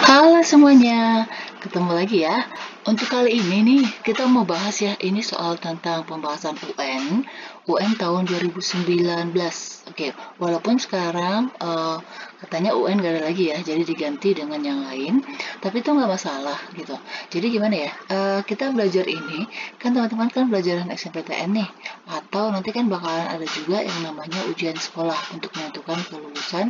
Halo semuanya, ketemu lagi ya. Untuk kali ini nih, kita mau bahas ya, ini soal tentang pembahasan UN tahun 2019. Oke, walaupun sekarang katanya UN gak ada lagi ya, jadi diganti dengan yang lain, tapi itu nggak masalah gitu. Jadi gimana ya, kita belajar ini, kan teman-teman kan pelajaran SNPTN nih, atau nanti kan bakalan ada juga yang namanya ujian sekolah untuk menentukan kelulusan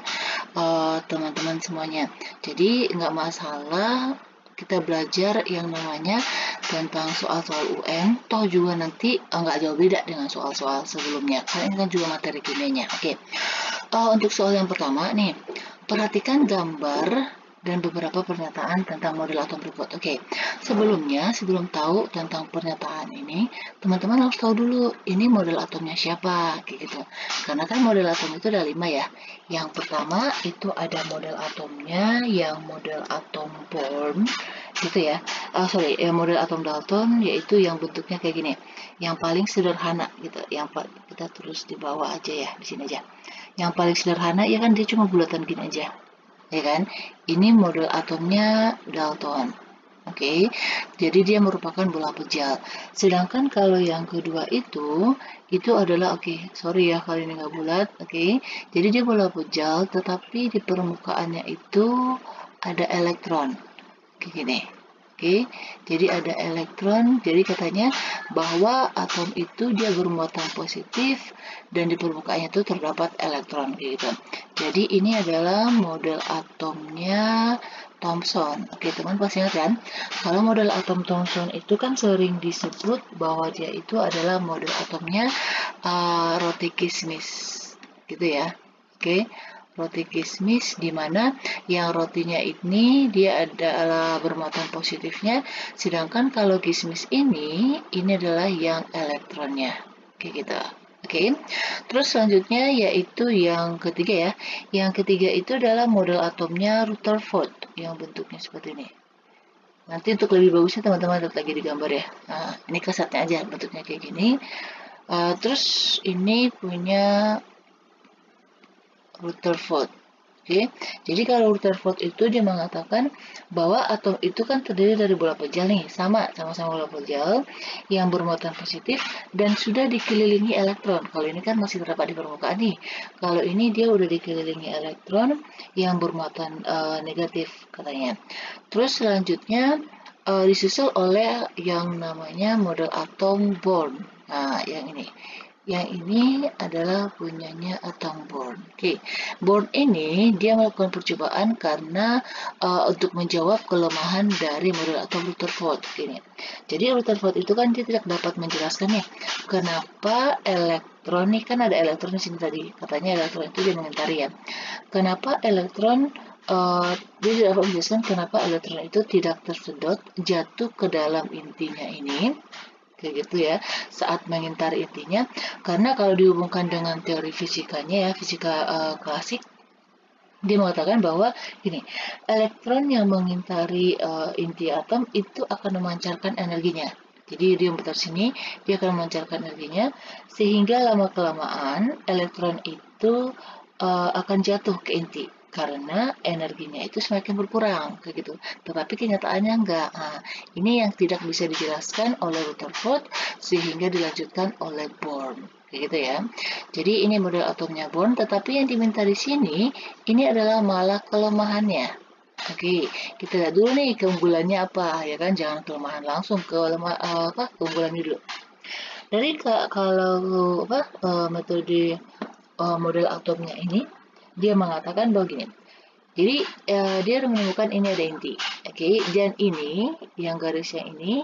teman-teman semuanya. Jadi nggak masalah kita belajar yang namanya tentang soal-soal UN, toh juga nanti nggak jauh beda dengan soal-soal sebelumnya. Karena ini kan juga materi kimianya. Oke, untuk soal yang pertama nih, perhatikan gambar dan beberapa pernyataan tentang model atom berikut. Oke, sebelumnya, sebelum tahu tentang pernyataan ini, teman-teman harus tahu dulu ini model atomnya siapa, kayak gitu. Karena kan model atom itu ada 5 ya. Yang pertama itu ada model atomnya, yang model atom Bohr, gitu ya. Model atom Dalton yaitu yang bentuknya kayak gini, yang paling sederhana gitu. Kita terus di bawah aja ya, di sini aja. Yang paling sederhana ya kan dia cuma bulatan gini aja, ya kan? Ini model atomnya Dalton. Oke, jadi dia merupakan bola pejal. Sedangkan kalau yang kedua itu adalah sorry ya kali ini nggak bulat. Oke, jadi dia bola pejal, tetapi di permukaannya itu ada elektron, kayak gini. Oke, jadi ada elektron. Jadi katanya bahwa atom itu dia bermuatan positif dan di permukaannya itu terdapat elektron, gitu. Jadi ini adalah model atomnya Thomson. Oke, teman pasti ingat kan? Kalau model atom Thomson itu kan sering disebut bahwa dia itu adalah model atomnya roti-kismis, gitu ya. Oke, roti-kismis di mana yang rotinya ini dia adalah bermuatan positifnya, sedangkan kalau kismis ini adalah yang elektronnya, kayak gitu. Oke, terus selanjutnya yaitu yang ketiga ya. Yang ketiga itu adalah model atomnya Rutherford yang bentuknya seperti ini. Nanti untuk lebih bagusnya teman-teman lihat lagi di gambar ya. Nah, ini kasatnya aja bentuknya kayak gini. Terus ini punya Rutherford. Oke, jadi kalau Rutherford itu dia mengatakan bahwa atom itu kan terdiri dari bola pejal nih, sama-sama bola pejal yang bermuatan positif dan sudah dikelilingi elektron. Kalau ini kan masih terdapat di permukaan nih. Kalau ini dia udah dikelilingi elektron yang bermuatan negatif katanya. Terus selanjutnya disusul oleh yang namanya model atom Bohr. Nah, yang ini. Yang ini adalah punyanya atom Bohr. Oke, Bohr ini dia melakukan percobaan karena untuk menjawab kelemahan dari model atom Rutherford. Gini. Jadi Rutherford itu kan dia tidak dapat menjelaskan ya kenapa elektron nih kan ada elektron di sini tadi. Katanya elektron itu dia mengitari ya. Kenapa elektron dia tidak dapat menjelaskan kenapa elektron itu tidak tersedot jatuh ke dalam intinya ini, kayak gitu ya, saat mengintari intinya. Karena kalau dihubungkan dengan teori fisikanya ya, fisika klasik, dia mengatakan bahwa ini elektron yang mengintari inti atom itu akan memancarkan energinya. Jadi dia memutar sini, dia akan memancarkan energinya, sehingga lama-kelamaan elektron itu akan jatuh ke inti karena energinya itu semakin berkurang, kayak gitu. Tetapi kenyataannya enggak. Nah, ini yang tidak bisa dijelaskan oleh Rutherford sehingga dilanjutkan oleh Bohr, kayak gitu ya. Jadi ini model atomnya Bohr, tetapi yang diminta di sini ini adalah malah kelemahannya. Oke, kita lihat dulu nih keunggulannya apa, ya kan? Jangan kelemahan langsung keunggulannya dulu. Dari kalau metode model atomnya ini, dia mengatakan bahwa gini. Jadi dia menemukan ini ada inti, oke? Dan ini yang garis yang ini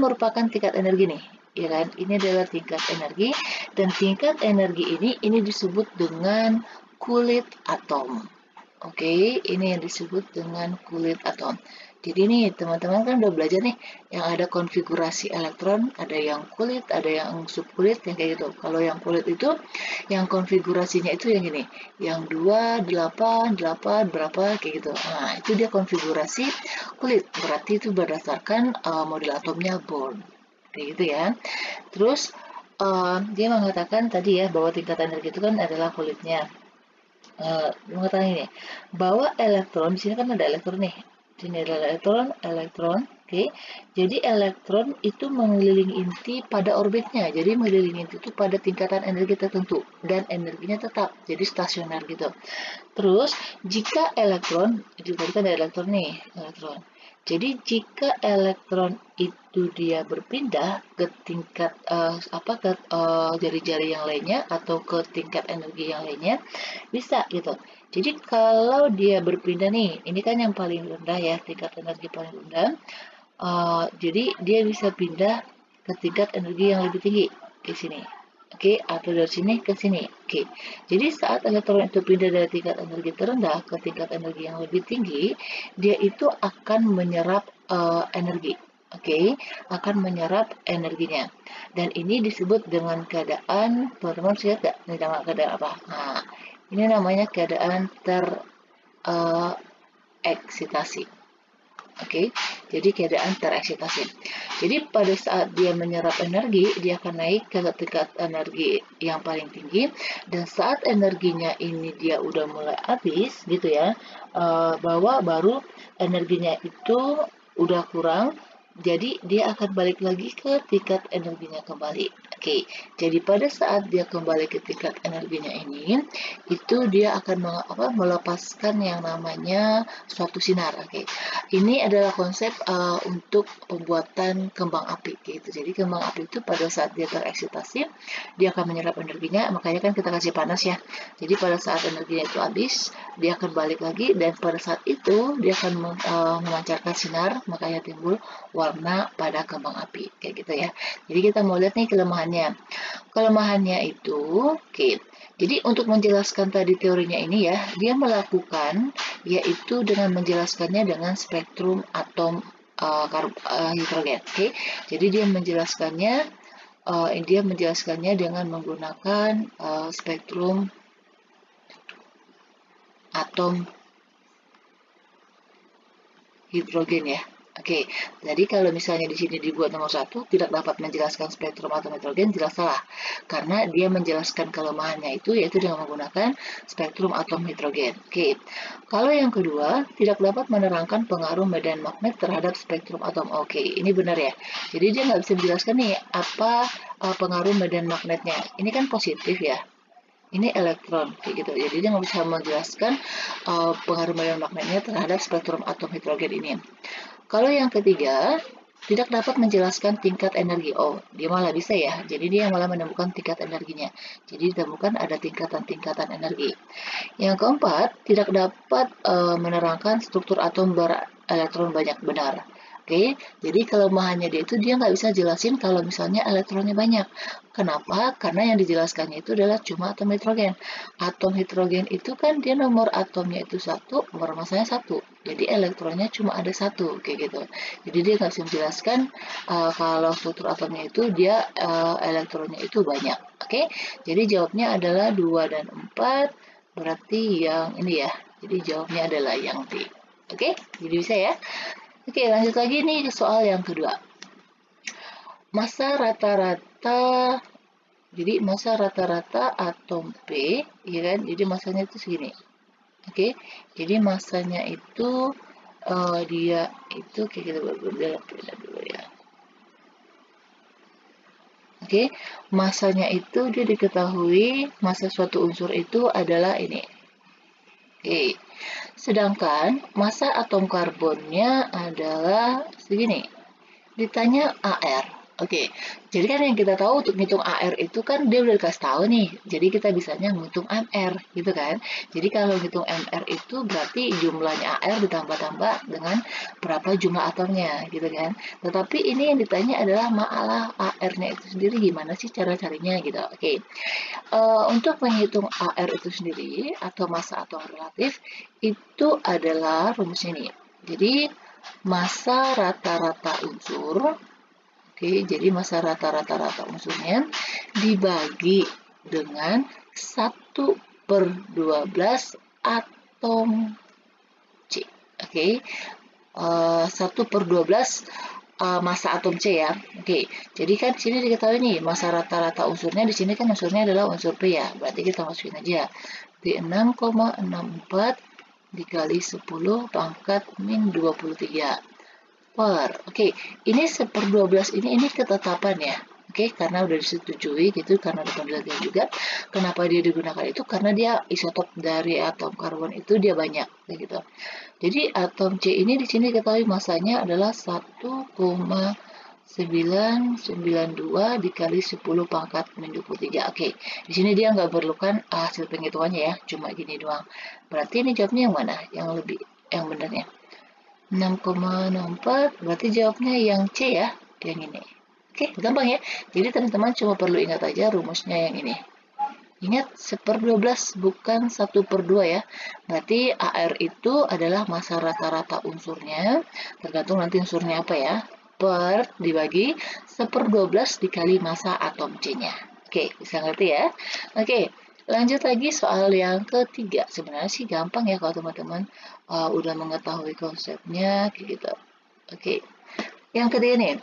merupakan tingkat energi nih, ya kan? Ini adalah tingkat energi dan tingkat energi ini disebut dengan kulit atom. Oke, ini yang disebut dengan kulit atom. Jadi nih teman-teman kan udah belajar nih yang ada konfigurasi elektron, ada yang kulit, ada yang subkulit, yang kayak gitu. Kalau yang kulit itu, yang konfigurasinya itu yang ini, yang 2, 8, 8, berapa, kayak gitu. Nah, itu dia konfigurasi kulit, berarti itu berdasarkan model atomnya Bohr. Kayak gitu ya. Terus, dia mengatakan tadi ya, bahwa tingkat energi itu kan adalah kulitnya. mengatakan ini bahwa elektron, di sini kan ada elektron nih, sini ada elektron, oke. Jadi elektron itu mengelilingi inti pada orbitnya, jadi mengelilingi inti itu pada tingkatan energi tertentu dan energinya tetap, jadi stasioner gitu. Terus jika elektron, jadi tadi kan ada elektron nih, elektron. Jadi jika elektron itu dia berpindah ke tingkat ke jari-jari yang lainnya atau ke tingkat energi yang lainnya, bisa gitu. Jadi kalau dia berpindah nih, ini kan yang paling rendah ya, tingkat energi paling rendah. Jadi dia bisa pindah ke tingkat energi yang lebih tinggi ke sini. Oke, atau dari sini ke sini. Oke. Jadi saat elektron itu pindah dari tingkat energi terendah ke tingkat energi yang lebih tinggi, dia itu akan menyerap energi. Oke, akan menyerap energinya. Dan ini disebut dengan keadaan, teman-teman lihat nggak? Ini nama keadaan apa? Nah, ini namanya keadaan tereksitasi. Oke, jadi keadaan tereksitasi. Jadi pada saat dia menyerap energi, dia akan naik ke tingkat energi yang paling tinggi, dan saat energinya ini dia udah mulai habis, gitu ya, bahwa baru energinya itu udah kurang, jadi dia akan balik lagi ke tingkat energinya kembali. Oke, jadi pada saat dia kembali ke tingkat energinya ini, itu dia akan melepaskan yang namanya suatu sinar. Oke, ini adalah konsep untuk pembuatan kembang api gitu. Jadi kembang api itu pada saat dia tereksitasi, dia akan menyerap energinya, makanya kan kita kasih panas ya. Jadi pada saat energinya itu habis, dia akan balik lagi, dan pada saat itu dia akan memancarkan sinar, makanya timbul warna pada kembang api kayak gitu ya. Jadi kita mau lihat nih kelemahannya. Kelemahannya itu, oke. Jadi untuk menjelaskan tadi teorinya ini ya, dia melakukan yaitu dengan menjelaskannya dengan spektrum atom hidrogen. Oke. Jadi dia menjelaskannya dengan menggunakan spektrum atom hidrogen ya. Oke, jadi kalau misalnya di sini dibuat nomor 1 tidak dapat menjelaskan spektrum atom hidrogen, jelas salah. Karena dia menjelaskan kelemahannya itu yaitu dengan menggunakan spektrum atom hidrogen. Oke, kalau yang kedua tidak dapat menerangkan pengaruh medan magnet terhadap spektrum atom. Oke, ini benar ya. Jadi dia nggak bisa menjelaskan nih apa pengaruh medan magnetnya. Ini kan positif ya. Ini elektron kayak gitu. Jadi dia nggak bisa menjelaskan pengaruh medan magnetnya terhadap spektrum atom hidrogen ini. Kalau yang ketiga, tidak dapat menjelaskan tingkat energi. Oh, dia malah bisa ya. Jadi dia malah menemukan tingkat energinya. Jadi ditemukan ada tingkatan-tingkatan energi. Yang keempat, tidak dapat menerangkan struktur atom berelektron banyak. Benar. Oke, jadi kelemahannya dia itu dia nggak bisa jelasin kalau misalnya elektronnya banyak. Kenapa? Karena yang dijelaskannya itu adalah cuma atom hidrogen. Atom hidrogen itu kan dia nomor atomnya itu 1, nomor masanya 1. Jadi elektronnya cuma ada 1, kayak gitu. Jadi dia nggak bisa menjelaskan kalau struktur atomnya itu dia elektronnya itu banyak. Oke, jadi jawabnya adalah 2 dan 4, berarti yang ini ya. Jadi jawabnya adalah yang D. Oke, jadi bisa ya. Oke, lanjut lagi nih ke soal yang kedua. Masa rata-rata, jadi masa rata-rata atom P, ya kan? Jadi masanya itu segini. Oke, jadi masanya itu dia itu kayak gitu berbeda dulu ya. Oke, masanya itu dia diketahui masa suatu unsur itu adalah ini. Oke, sedangkan masa atom karbonnya adalah segini. Ditanya AR. Oke, jadi kan yang kita tahu untuk ngitung AR itu kan dia udah dikasih tahu nih. Jadi kita bisanya ngitung MR gitu kan. Jadi kalau ngitung MR itu berarti jumlahnya AR ditambah-tambah dengan berapa jumlah atomnya gitu kan. Tetapi ini yang ditanya adalah masalah AR-nya itu sendiri gimana sih cara carinya gitu. Oke, untuk menghitung AR itu sendiri atau masa atom relatif itu adalah rumusnya nih. Jadi masa rata-rata unsur, oke, jadi masa rata-rata unsurnya dibagi dengan 1/12 atom C. Oke, 1/12 masa atom C ya. Oke, jadi kan di sini diketahui nih masa rata-rata unsurnya, di sini kan unsurnya adalah unsur P ya. Berarti kita masukin aja Berarti 6,64 dikali 10 pangkat min 23 per. Oke, ini 1/12 ini ketetapan ya. Oke, karena udah disetujui gitu, karena ada penelitian juga. Kenapa dia digunakan itu? Karena dia isotop dari atom karbon itu dia banyak, gitu. Jadi atom C ini di sini ketahui masanya adalah 1,992 dikali 10 pangkat min 23. Oke, di sini dia nggak perlukan hasil penghitungannya ya, cuma gini doang. Berarti ini jawabnya yang mana? Yang benarnya. 6,64 berarti jawabnya yang C ya, yang ini. Oke, gampang ya. Jadi teman-teman cuma perlu ingat aja rumusnya yang ini. Ingat 1/12 bukan 1/2 ya. Berarti AR itu adalah massa rata-rata unsurnya, tergantung nanti unsurnya apa ya, per dibagi 1/12 dikali massa atom C-nya. Oke, bisa ngerti ya? Oke, lanjut lagi soal yang ketiga. Sebenarnya sih gampang ya kalau teman-teman udah mengetahui konsepnya kayak gitu. Oke, yang ketiga nih.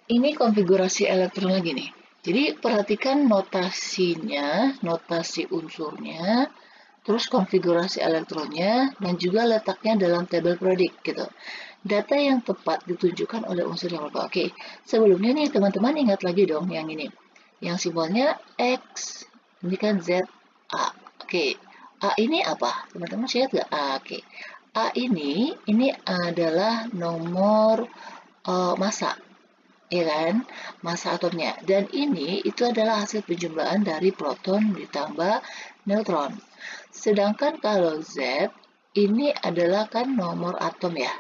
Ini konfigurasi elektron lagi nih. Jadi perhatikan notasinya, notasi unsurnya, terus konfigurasi elektronnya, dan juga letaknya dalam tabel periodik gitu. Data yang tepat ditunjukkan oleh unsur yang berbeda. Oke, sebelumnya nih teman-teman ingat lagi dong yang ini. Yang simbolnya X, ini kan Z, A. Oke, A ini apa? Teman-teman lihat nggak? A, oke. A ini adalah nomor massa. Ya kan, massa atomnya. Dan ini itu adalah hasil penjumlahan dari proton ditambah neutron. Sedangkan kalau Z ini adalah kan nomor atom ya.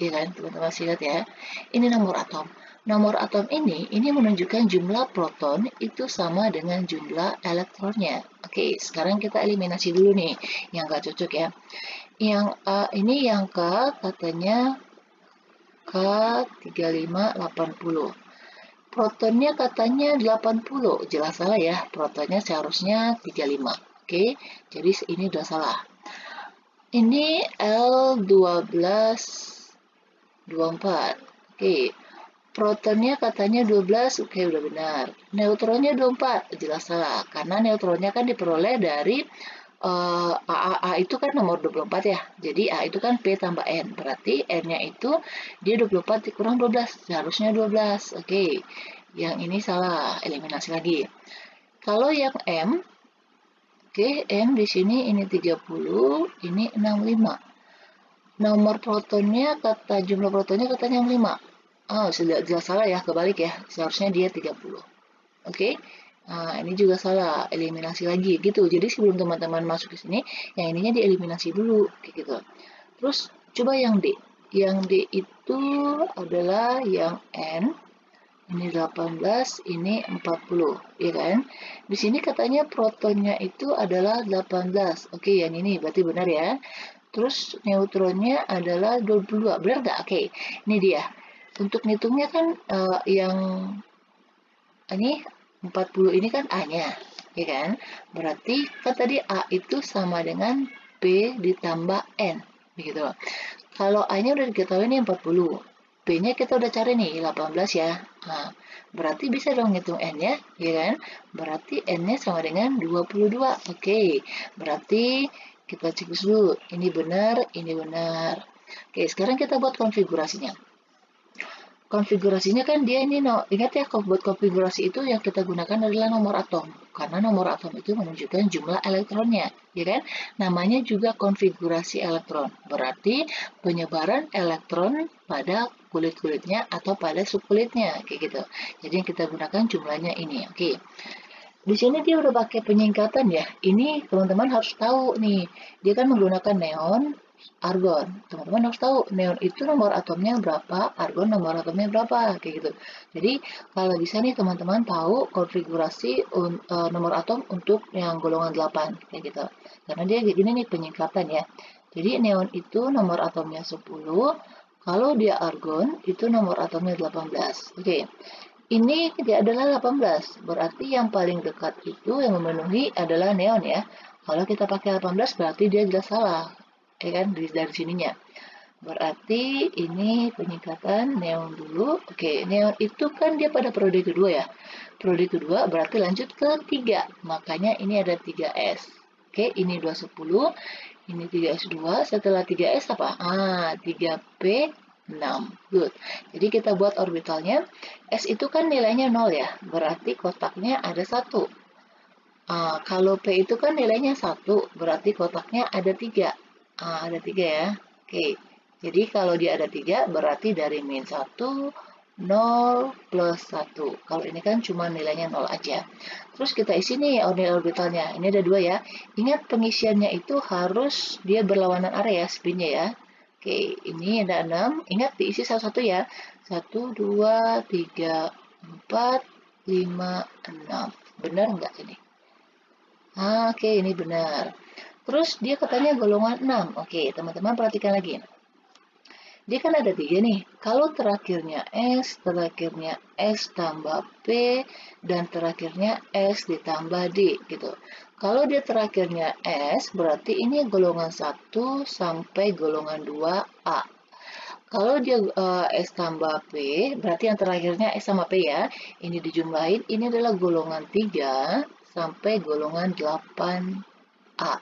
Ya kan, teman-teman lihat ya. Ini nomor atom. Nomor atom ini menunjukkan jumlah proton itu sama dengan jumlah elektronnya. Oke, sekarang kita eliminasi dulu nih yang nggak cocok ya. Yang ini yang K katanya K3580. Protonnya katanya 80. Jelas salah ya. Protonnya seharusnya 35. Oke, jadi ini udah salah. Ini L1224. Oke, protonnya katanya 12. Oke, udah benar. Neutronnya 24. Jelas salah. Karena neutronnya kan diperoleh dari A itu kan nomor 24 ya. Jadi A itu kan P tambah N. Berarti N-nya itu dia 24 dikurang 12. Seharusnya 12. Oke. Yang ini salah. Eliminasi lagi. Kalau yang M, oke, M di sini ini 30, ini 65. Nomor protonnya jumlah protonnya katanya 5. Oh, sudah jelas salah ya, kebalik ya. Seharusnya dia 30. Oke. Nah, ini juga salah, eliminasi lagi gitu. Jadi sebelum teman-teman masuk ke sini, yang ininya dieliminasi dulu, kayak gitu. Terus coba yang D. Yang D itu adalah yang N. Ini 18, ini 40, ya kan? Di sini katanya protonnya itu adalah 18. Oke, yang ini berarti benar ya. Terus neutronnya adalah 22. Benar nggak? Oke, ini dia. Untuk ngitungnya kan yang ini 40 ini kan A-nya, ya kan? Berarti kan tadi A itu sama dengan P ditambah N, begitu. Kalau A-nya udah diketahui nih 40, P-nya kita udah cari nih 18 ya. Nah, berarti bisa dong ngitung N-nya, ya kan? Berarti N-nya sama dengan 22. Oke, berarti kita cek dulu. Ini benar, ini benar. Oke, sekarang kita buat konfigurasinya. Konfigurasinya kan dia ini, ingat ya, buat konfigurasi itu yang kita gunakan adalah nomor atom. Karena nomor atom itu menunjukkan jumlah elektronnya, ya kan? Namanya juga konfigurasi elektron. Berarti penyebaran elektron pada kulit-kulitnya atau pada subkulitnya, kayak gitu. Jadi yang kita gunakan jumlahnya ini, oke. Di sini dia udah pakai penyingkatan ya. Ini teman-teman harus tahu nih. Dia kan menggunakan neon, argon. Teman-teman harus tahu neon itu nomor atomnya berapa, argon nomor atomnya berapa, kayak gitu. Jadi kalau bisa nih teman-teman tahu konfigurasi nomor atom untuk yang golongan 8, kayak gitu. Karena dia kayak gini nih penyingkatan ya. Jadi neon itu nomor atomnya 10, kalau dia argon itu nomor atomnya 18. Oke. Ini dia adalah 18, berarti yang paling dekat itu yang memenuhi adalah neon ya. Kalau kita pakai 18 berarti dia jelas salah, ya kan, dari sininya. Berarti ini penyingkatan neon dulu. Oke, neon itu kan dia pada periode kedua ya. periode kedua berarti lanjut ke 3. Makanya ini ada 3s. Oke, ini 210, ini 3s2. Setelah 3s apa? 3p6. Good. Jadi kita buat orbitalnya. S itu kan nilainya 0 ya, berarti kotaknya ada 1. Kalau P itu kan nilainya 1, berarti kotaknya ada 3. Ada 3 ya. Oke, jadi kalau dia ada 3, berarti dari min 1, 0 plus 1. Kalau ini kan cuma nilainya 0 aja. Terus kita isi nih orbitalnya. Ini ada 2 ya. Ingat pengisiannya itu harus dia berlawanan arah ya, spinnya ya. Oke, ini ada 6. Ingat diisi satu-satu ya. 1, 2, 3, 4, 5, 6. Benar nggak ini? Oke, ini benar. Terus dia katanya golongan 6. Oke, teman-teman perhatikan lagi. Dia kan ada 3 nih. Kalau terakhirnya S, terakhirnya S tambah P, dan terakhirnya S ditambah D gitu. Kalau dia terakhirnya S, berarti ini golongan 1 sampai golongan 2A. Kalau dia S tambah P, berarti yang terakhirnya S sama P ya. Ini dijumlahin, ini adalah golongan 3 sampai golongan 8A.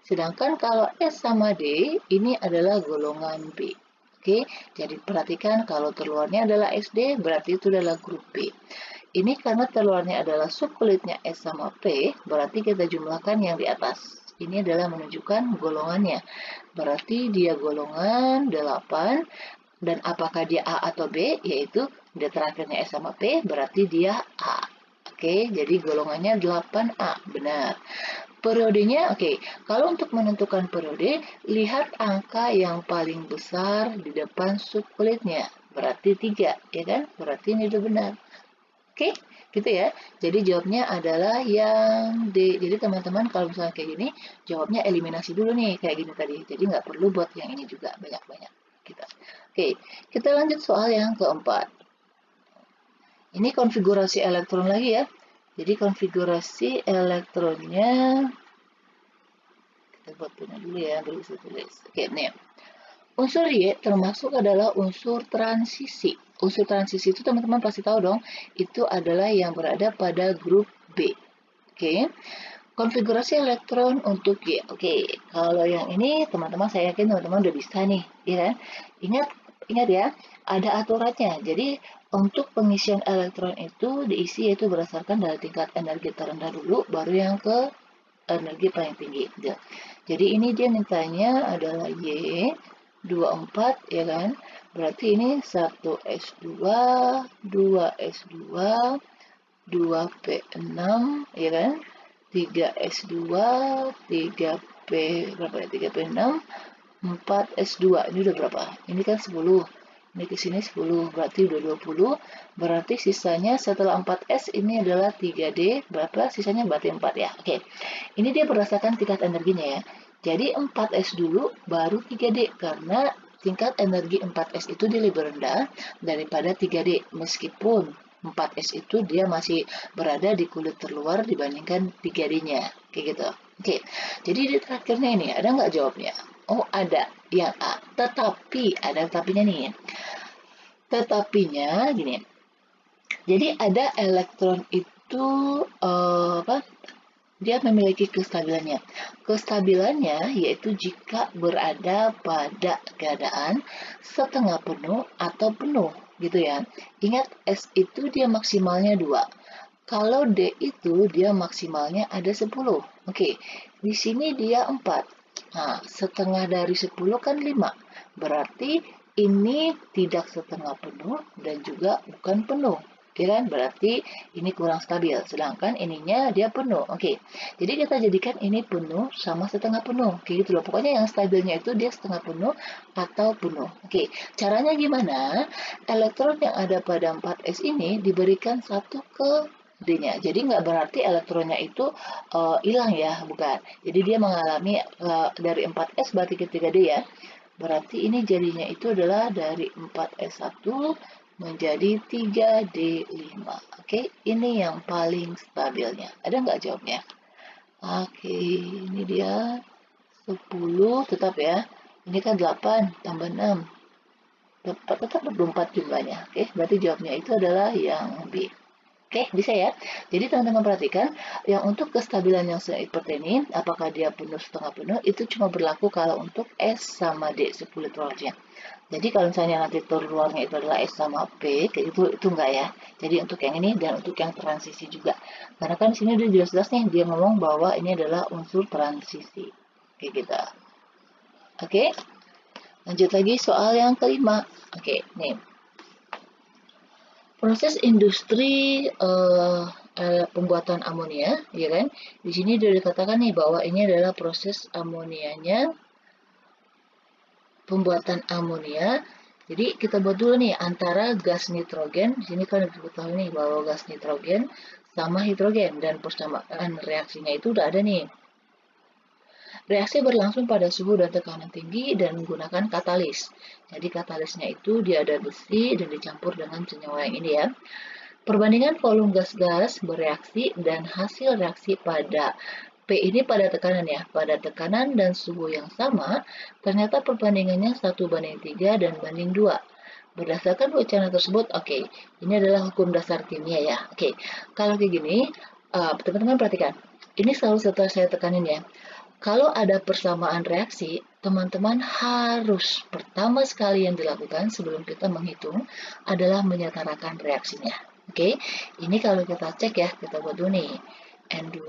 Sedangkan kalau S sama D, ini adalah golongan B. Oke, jadi perhatikan kalau terluarnya adalah SD, berarti itu adalah grup B. Ini karena terluarnya adalah subkulitnya S sama P, berarti kita jumlahkan yang di atas. Ini adalah menunjukkan golongannya. Berarti dia golongan 8, dan apakah dia A atau B, yaitu dia terakhirnya S sama P, berarti dia A. Oke, jadi golongannya 8A, benar. Periodenya, oke. Kalau untuk menentukan periode, lihat angka yang paling besar di depan subkulitnya. Berarti 3, ya kan? Berarti ini udah benar. Oke, gitu ya. Jadi jawabnya adalah yang D. Jadi teman-teman kalau misalnya kayak gini, jawabnya eliminasi dulu nih, kayak gini tadi. Jadi nggak perlu buat yang ini juga banyak-banyak. Gitu. Oke, kita lanjut soal yang keempat. Ini konfigurasi elektron lagi ya. Jadi konfigurasi elektronnya, kita buat punya dulu ya, bisa tulis. Oke, nih. Unsur Y termasuk adalah unsur transisi. Unsur transisi itu teman-teman pasti tahu dong, itu adalah yang berada pada grup B. Oke. Konfigurasi elektron untuk Y. Oke, kalau yang ini teman-teman saya yakin teman-teman udah bisa nih, ya kan? Ingat ya, ada aturannya. Jadi untuk pengisian elektron itu diisi yaitu berdasarkan dari tingkat energi terendah dulu, baru yang ke energi paling tinggi. Jadi ini dia mintanya adalah Y 24 ya kan. Berarti ini 1S2, 2S2, 2P6 ya kan. 3S2, 3P berapa ya? 3P6, 4S2. Ini udah berapa? Ini kan 10. Ini ke sini 10, berarti udah 20. Berarti sisanya setelah 4S ini adalah 3D. Berapa? Sisanya berarti 4 ya. Oke. Ini dia berdasarkan tingkat energinya ya. Jadi 4S dulu, baru 3D. Karena tingkat energi 4S itu dia lebih rendah daripada 3D. Meskipun 4S itu dia masih berada di kulit terluar dibandingkan 3D-nya. Kayak gitu. Oke. Jadi di terakhirnya ini, ada nggak jawabnya? Oh, ada. Yang A. Tetapi, ada tetapinya nih. Tetapinya gini. Jadi ada elektron itu dia memiliki kestabilannya. Kestabilannya yaitu jika berada pada keadaan setengah penuh atau penuh, gitu ya. Ingat S itu dia maksimalnya 2. Kalau D itu dia maksimalnya ada 10. Oke, di sini dia 4. Nah, setengah dari 10 kan 5. Berarti ini tidak setengah penuh dan juga bukan penuh. Oke kan? Berarti ini kurang stabil. Sedangkan ininya dia penuh. Oke. Jadi kita jadikan ini penuh sama setengah penuh. Oke gitu loh. Pokoknya yang stabilnya itu dia setengah penuh atau penuh. Oke. Caranya gimana? Elektron yang ada pada 4S ini diberikan satu ke D-nya. Jadi nggak berarti elektronnya itu hilang ya, bukan. Jadi dia mengalami dari 4S berarti ke 3D ya. Berarti ini jadinya itu adalah dari 4S1 menjadi 3D5. Oke, ini yang paling stabilnya. Ada nggak jawabnya? Oke, ini dia 10 tetap ya. Ini kan 8 tambah 6. Tetap 24 jumlahnya. Oke, berarti jawabnya itu adalah yang B. Oke, bisa ya. Jadi teman-teman perhatikan, yang untuk kestabilan yang seperti ini, apakah dia penuh setengah penuh, itu cuma berlaku kalau untuk S sama D, suku elektrolitnya. Jadi kalau misalnya nanti keluarnya itu adalah S sama P, kayak itu enggak ya. Jadi untuk yang ini dan untuk yang transisi juga. Karena kan di sini udah jelas-jelas nih, dia ngomong bahwa ini adalah unsur transisi. Kayak gitu. Oke, lanjut lagi soal yang kelima. Oke, nih. Proses industri pembuatan amonia, ya kan? Di sini sudah dikatakan nih bahwa ini adalah proses amonianya, pembuatan amonia. Jadi kita buat dulu nih antara gas nitrogen. Di sini kan diketahui nih bahwa gas nitrogen sama hidrogen dan persamaan reaksinya itu udah ada nih. Reaksi berlangsung pada suhu dan tekanan tinggi dan menggunakan katalis. Jadi katalisnya itu dia ada besi dan dicampur dengan senyawa yang ini ya. Perbandingan volume gas-gas bereaksi dan hasil reaksi pada P ini pada tekanan ya, pada tekanan dan suhu yang sama, ternyata perbandingannya 1:3 dan banding 2. Berdasarkan wacana tersebut, oke, ini adalah hukum dasar kimia ya. Oke, kalau kayak gini, teman-teman perhatikan, ini selalu setelah saya tekanin ya. Kalau ada persamaan reaksi, teman-teman harus pertama sekali yang dilakukan sebelum kita menghitung adalah menyetarakan reaksinya. Oke, ini kalau kita cek ya, kita buat dulu nih. N2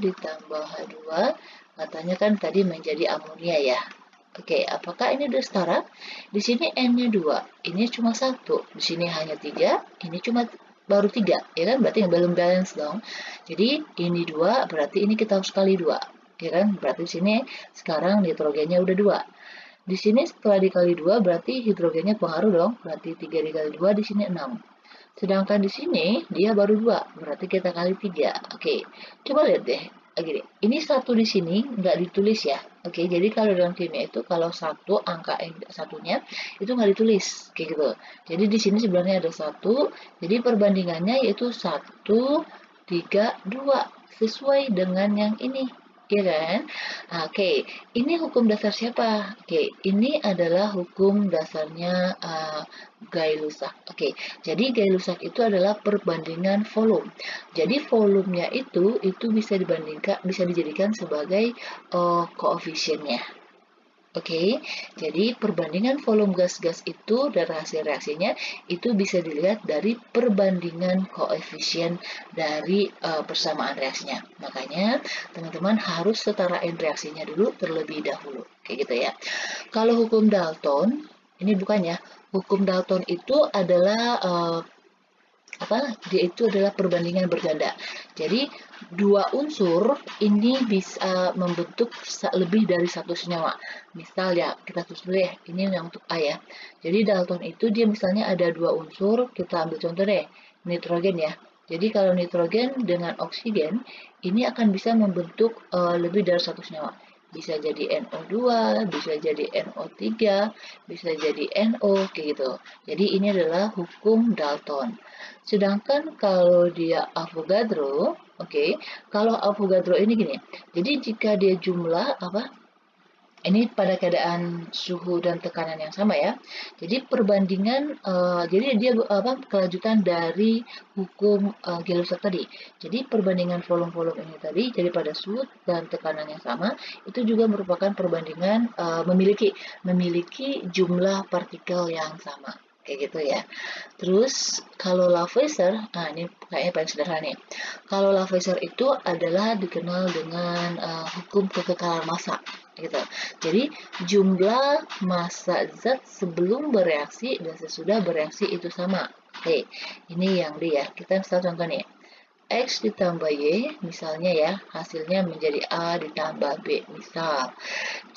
ditambah H2, katanya kan tadi menjadi amonia ya. Oke, apakah ini sudah setara? Di sini N-nya 2, ini cuma 1. Di sini hanya 3, ini cuma baru 3. Ya kan? Berarti belum balance dong. Jadi ini 2, berarti ini kita harus kali 2. Ya kan? Berarti di sini sekarang nitrogennya udah 2. Di sini setelah dikali 2 berarti hidrogennya pengaruh dong. Berarti 3 dikali 2 di sini 6. Sedangkan di sini dia baru 2, berarti kita kali 3. Oke, coba lihat deh. Oke, ini 1 di sini nggak ditulis ya. Oke, jadi kalau dalam kimia itu kalau 1 angka satunya itu nggak ditulis kayak gitu. Jadi di sini sebenarnya ada 1, jadi perbandingannya yaitu 1, 3, 2 sesuai dengan yang ini. Ya kan? Oke, ini hukum dasar siapa? Oke, ini adalah hukum dasarnya Gay-Lussac. Oke, jadi Gay-Lussac itu adalah perbandingan volume. Jadi volumenya itu bisa dibandingkan, bisa dijadikan sebagai koefisiennya. Oke, jadi perbandingan volume gas-gas itu dan hasil reaksinya itu bisa dilihat dari perbandingan koefisien dari persamaan reaksinya. Makanya teman-teman harus setarain reaksinya dulu terlebih dahulu, kayak gitu ya. Kalau hukum Dalton, ini bukan ya, hukum Dalton itu adalah dia itu adalah perbandingan berganda. Jadi dua unsur ini bisa membentuk lebih dari satu senyawa. Misal ya, kita tulis dulu ya, ini yang untuk A ya. Jadi Dalton itu dia misalnya ada dua unsur, kita ambil contoh deh, nitrogen ya. Jadi kalau nitrogen dengan oksigen, ini akan bisa membentuk lebih dari satu senyawa. Bisa jadi NO2, bisa jadi NO3, bisa jadi NO, kayak gitu. Jadi ini adalah hukum Dalton. Sedangkan kalau dia Avogadro, kalau Avogadro ini gini, jadi jika dia jumlah ini pada keadaan suhu dan tekanan yang sama ya. Jadi perbandingan, jadi dia kelanjutan dari hukum Gay-Lussac tadi. Jadi perbandingan volume-volume ini tadi, jadi pada suhu dan tekanan yang sama, itu juga merupakan perbandingan memiliki jumlah partikel yang sama. Kayak gitu ya. Terus kalau Lavoisier, ini kayaknya paling sederhana nih. Kalau Lavoisier itu adalah dikenal dengan hukum kekekalan massa, gitu. Jadi jumlah massa zat sebelum bereaksi dan sesudah bereaksi itu sama. Oke, ini yang dia. Kita misal contoh nih. X ditambah Y, misalnya ya, hasilnya menjadi A ditambah B, misal.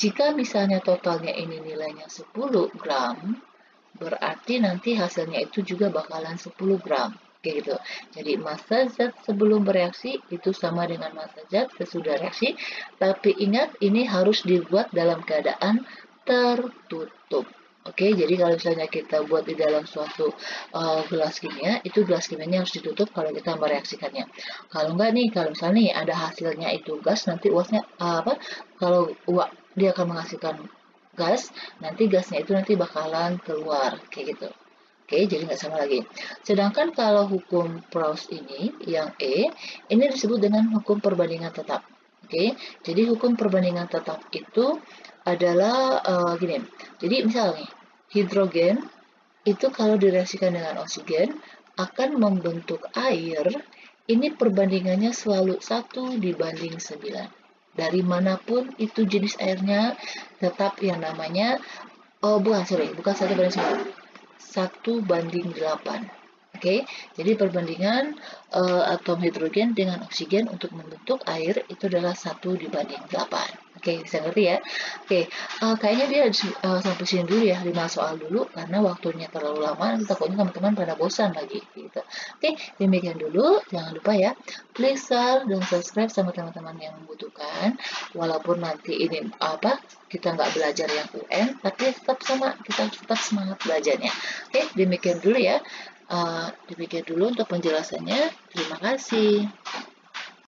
Jika misalnya totalnya ini nilainya 10 gram, berarti nanti hasilnya itu juga bakalan 10 gram. Kayak gitu. Jadi massa zat sebelum bereaksi itu sama dengan massa zat sesudah reaksi. Tapi ingat ini harus dibuat dalam keadaan tertutup. Oke, jadi kalau misalnya kita buat di dalam suatu gelas kimia, itu gelas kimianya harus ditutup kalau kita mereaksikannya. Kalau enggak nih, kalau misalnya nih ada hasilnya itu gas, nanti uapnya kalau uap dia akan menghasilkan gas, nanti gasnya itu nanti bakalan keluar kayak gitu. Oke, jadi nggak sama lagi. Sedangkan kalau hukum Proust ini, yang E, ini disebut dengan hukum perbandingan tetap. Oke, jadi hukum perbandingan tetap itu adalah gini. Jadi misal nih, hidrogen itu kalau direaksikan dengan oksigen akan membentuk air, ini perbandingannya selalu 1:9. Dari manapun itu jenis airnya, tetap yang namanya, oh bukan 1:9, 1:8. Oke, jadi perbandingan atom hidrogen dengan oksigen untuk membentuk air itu adalah 1:8. Oke, bisa ngerti ya? Oke, kayaknya dia sampai sini dulu ya, 5 soal dulu, karena waktunya terlalu lama, nanti takutnya teman-teman pada bosan lagi. Gitu. Oke, demikian dulu. Jangan lupa ya, please share dan subscribe sama teman-teman yang membutuhkan. Walaupun nanti ini kita nggak belajar yang UN, tapi kita tetap semangat belajarnya. Oke, demikian dulu ya. Demikian dulu untuk penjelasannya. Terima kasih.